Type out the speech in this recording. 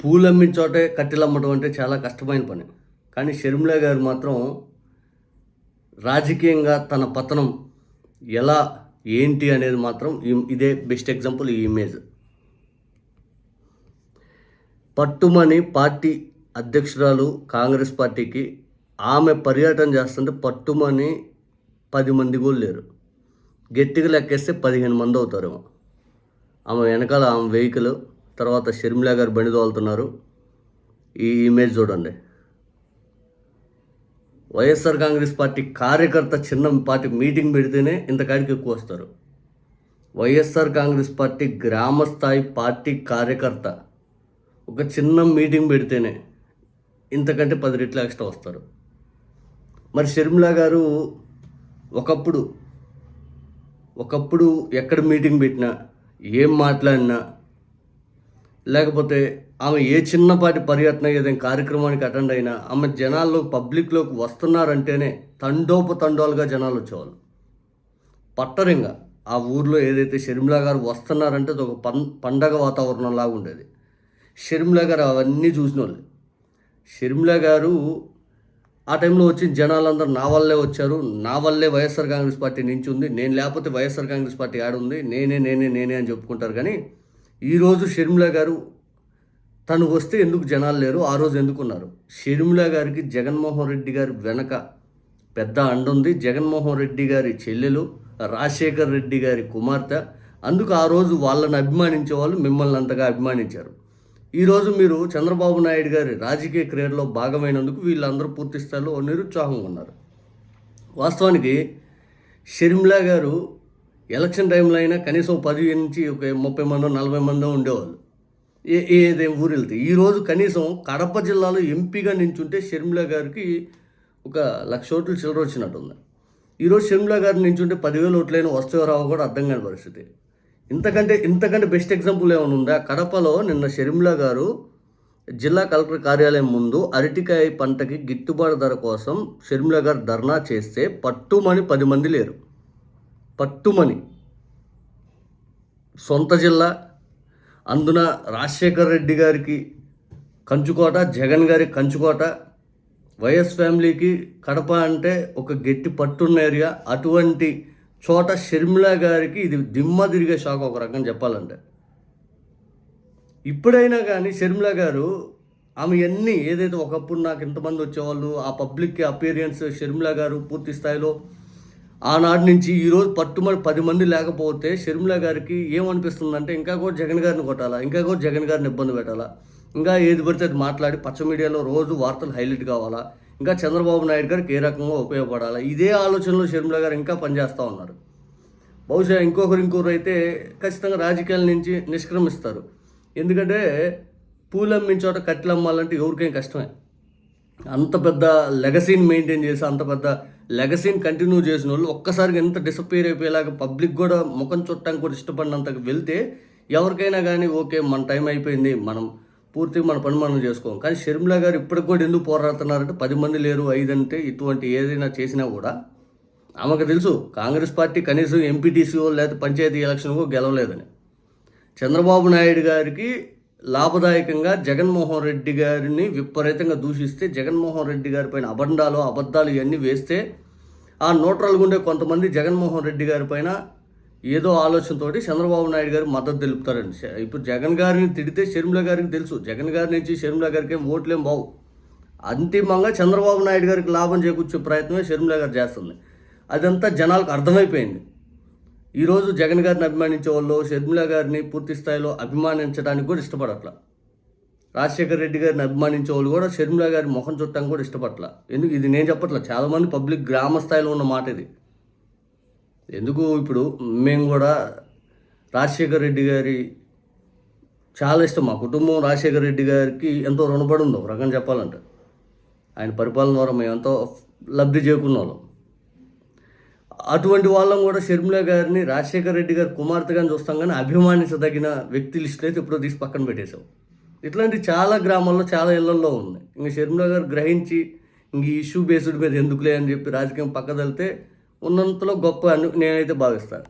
పూలు అమ్మిన చోటే కట్టెలు అమ్మటం అంటే చాలా కష్టమైన పని. కానీ షర్మిల గారు మాత్రం రాజకీయంగా తన పతనం ఎలా ఏంటి అనేది మాత్రం ఇదే బెస్ట్ ఎగ్జాంపుల్. ఈ ఇమేజ్ పట్టుమని పార్టీ అధ్యక్షురాలు కాంగ్రెస్ పార్టీకి ఆమె పర్యటన చేస్తుంటే పట్టుమని 10 మంది కూడా లేరు. గట్టిగా లెక్కేస్తే 15 మంది అవుతారేమో. ఆమె వెనకాల ఆమె వెహికల్, తర్వాత షర్మిల గారు బండి తోలుతున్నారు. ఈ ఇమేజ్ చూడండి. వైఎస్ఆర్ కాంగ్రెస్ పార్టీ కార్యకర్త చిన్న పార్టీ మీటింగ్ పెడితేనే ఇంతకాడికి ఎక్కువ వస్తారు. వైఎస్ఆర్ కాంగ్రెస్ పార్టీ గ్రామ స్థాయి పార్టీ కార్యకర్త ఒక చిన్న మీటింగ్ పెడితేనే ఇంతకంటే 10 రెట్లు ఎక్స్ట్రా వస్తారు. మరి షర్మిల గారు ఒకప్పుడు ఎక్కడ మీటింగ్ పెట్టినా, ఏం మాట్లాడినా, లేకపోతే ఆమె ఏ చిన్నపాటి పర్యటన ఏదైనా కార్యక్రమానికి అటెండ్ అయినా ఆమె జనాల్లో పబ్లిక్లోకి వస్తున్నారంటేనే తండోపతండాలుగా జనాలు వచ్చేవాళ్ళు. పట్టరింగా ఆ ఊర్లో ఏదైతే షర్మిల గారు వస్తున్నారంటే అది ఒక పండగ వాతావరణం లాగా ఉండేది. షర్మిల గారు అవన్నీ చూసిన వాళ్ళు. షర్మిల గారు ఆ టైంలో వచ్చిన జనాలందరూ నా వల్లే వచ్చారు, నా వల్లే వైఎస్ఆర్ కాంగ్రెస్ పార్టీ నించుంది, నేను లేకపోతే వైఎస్ఆర్ కాంగ్రెస్ పార్టీ ఆడుంది, నేనే అని చెప్పుకుంటారు. కానీ ఈరోజు షర్మిల గారు తను వస్తే ఎందుకు జనాలు లేరు, ఆ రోజు ఎందుకున్నారు? షర్మిల గారికి జగన్మోహన్ రెడ్డి గారి వెనక పెద్ద అండ ఉంది. జగన్మోహన్ రెడ్డి గారి చెల్లెలు, రాజశేఖర్ రెడ్డి గారి కుమార్తె. అందుకు ఆ రోజు వాళ్ళని అభిమానించే వాళ్ళు మిమ్మల్ని అంతగా అభిమానించారు. ఈరోజు మీరు చంద్రబాబు నాయుడు గారి రాజకీయ క్రియలో భాగమైనందుకు వీళ్ళందరూ పూర్తి స్థాయిలో నిరుత్సాహంగా ఉన్నారు. వాస్తవానికి షర్మిల గారు ఎలక్షన్ టైంలో అయినా కనీసం 10 నుంచి ఒక 30 మందో 40 మందో ఉండేవాళ్ళు ఏదేం ఊరు వెళ్తే. ఈరోజు కనీసం కడప జిల్లాలో ఎంపీగా నించుంటే షర్మిల గారికి ఒక 1,00,000 ఓట్లు చిల్లర వచ్చినట్టుంది. ఈరోజు షర్మిల గారు నించుంటే 10,000 ఓట్లైనా వస్తాయో రావో కూడా అర్థం కాని పరిస్థితి. ఇంతకంటే బెస్ట్ ఎగ్జాంపుల్ ఏమైనా ఉందా? కడపలో నిన్న షర్మిల గారు జిల్లా కలెక్టర్ కార్యాలయం ముందు అరటికాయ పంటకి గిట్టుబాటు ధర కోసం షర్మిల గారు ధర్నా చేస్తే పట్టుమని 10 మంది లేరు. పట్టుమని సొంత జిల్లా, అందున రాజశేఖర్ రెడ్డి గారికి కంచుకోట, జగన్ గారికి కంచుకోట, వైఎస్ ఫ్యామిలీకి కడప అంటే ఒక గట్టి పట్టున్న ఏరియా. అటువంటి చోట షర్మిల గారికి ఇది దిమ్మ తిరిగే షాక్ ఒక రకం చెప్పాలంటే. ఇప్పుడైనా కానీ షర్మిల గారు ఆమె అన్నీ ఏదైతే ఒకప్పుడు నాకు ఇంతమంది వచ్చేవాళ్ళు, ఆ పబ్లిక్కి అపీరియన్స్ షర్మిల గారు పూర్తి స్థాయిలో ఆనాటి నుంచి ఈరోజు పట్టుమని 10 మంది లేకపోతే షర్మిల గారికి ఏమనిపిస్తుందంటే ఇంకా కూడా జగన్ గారిని కొట్టాలా, ఇంకా కూడా జగన్ గారిని ఇబ్బంది పెట్టాలా, ఇంకా ఏది పడితే అది మాట్లాడి పచ్చ మీడియాలో రోజు వార్తలు హైలైట్ కావాలా, ఇంకా చంద్రబాబు నాయుడు గారికి ఏ రకంగా ఉపయోగపడాలా, ఇదే ఆలోచనలో షర్మిల గారు ఇంకా పనిచేస్తూ ఉన్నారు. బహుశా ఇంకొకరు అయితే ఖచ్చితంగా రాజకీయాల నుంచి నిష్క్రమిస్తారు. ఎందుకంటే పూలు అమ్మిన చోట కట్టెలు అమ్మాలంటే ఎవరికైనా కష్టమే. అంత పెద్ద లెగసీని మెయింటైన్ చేసి అంత పెద్ద లెగసీని కంటిన్యూ చేసిన వాళ్ళు ఒక్కసారిగా ఎంత డిసప్పేర్ అయిపోయేలాగా పబ్లిక్ కూడా ముఖం చుట్టానికి కూడా ఇష్టపడినంతకు వెళ్తే ఎవరికైనా కానీ ఓకే మన టైం అయిపోయింది, మనం పూర్తిగా మన పని మనం చేసుకోం. కానీ షర్మిల గారు ఇప్పటికి కూడా ఎందుకు పోరాడుతున్నారంటే 10 మంది లేరు 5 అంటే ఇటువంటి ఏదైనా చేసినా కూడా ఆమెకు తెలుసు కాంగ్రెస్ పార్టీ కనీసం ఎంపీటీసీఓ లేకపోతే పంచాయతీ ఎలక్షన్కో గెలవలేదని. చంద్రబాబు నాయుడు గారికి లాభదాయకంగా జగన్మోహన్ రెడ్డి గారిని విపరీతంగా దూషిస్తే, జగన్మోహన్ రెడ్డి గారి పైన అబద్ధాలు ఇవన్నీ వేస్తే ఆ న్యూట్రల్గా ఉండే కొంతమంది జగన్మోహన్ రెడ్డి గారి పైన ఏదో ఆలోచనతోటి చంద్రబాబు నాయుడు గారు మద్దతు తెలుపుతారండి. ఇప్పుడు జగన్ గారిని తిడితే షర్మిల గారికి తెలుసు జగన్ గారి నుంచి షర్మిల గారికి ఏం ఓట్లేం బావు. అంతిమంగా చంద్రబాబు నాయుడు గారికి లాభం చేకూర్చే ప్రయత్నమే షర్మిల గారు చేస్తుంది. అదంతా జనాలకు అర్థమైపోయింది. ఈరోజు జగన్ గారిని అభిమానించే వాళ్ళు షర్మిల గారిని పూర్తి స్థాయిలో అభిమానించడానికి కూడా ఇష్టపడట్ల. రాజశేఖర్ రెడ్డి గారిని అభిమానించే వాళ్ళు కూడా షర్మిల గారి ముఖం చుట్టానికి కూడా ఇష్టపడట్ల. ఎందుకు ఇది నేను చెప్పట్ల, చాలామంది పబ్లిక్ గ్రామ స్థాయిలో ఉన్న మాట ఇది. ఎందుకు ఇప్పుడు మేము కూడా రాజశేఖర్ రెడ్డి గారి చాలా ఇష్టం, మా కుటుంబం రాజశేఖర్ రెడ్డి గారికి ఎంతో రుణపడి ఉంది ఒక రకం చెప్పాలంటే. ఆయన పరిపాలన ద్వారా మేము ఎంతో లబ్ధి చేకూరిన వాళ్ళం. అటువంటి వాళ్ళం కూడా షర్మిల గారిని రాజశేఖర్ రెడ్డి గారి కుమార్తెగాని చూస్తాం, కానీ అభిమానించదగిన వ్యక్తి లిస్టులు అయితే ఎప్పుడో తీసి పక్కన పెట్టేశాం. ఇట్లాంటి చాలా గ్రామాల్లో చాలా ఇళ్లల్లో ఉంది. ఇంక షర్మిల గారు గ్రహించి ఇంక ఈ ఇష్యూ బేస్డ్ మీద ఎందుకులే అని చెప్పి రాజకీయం పక్కదలితే ఉన్నంతలో గొప్ప అని నేనైతే భావిస్తాను.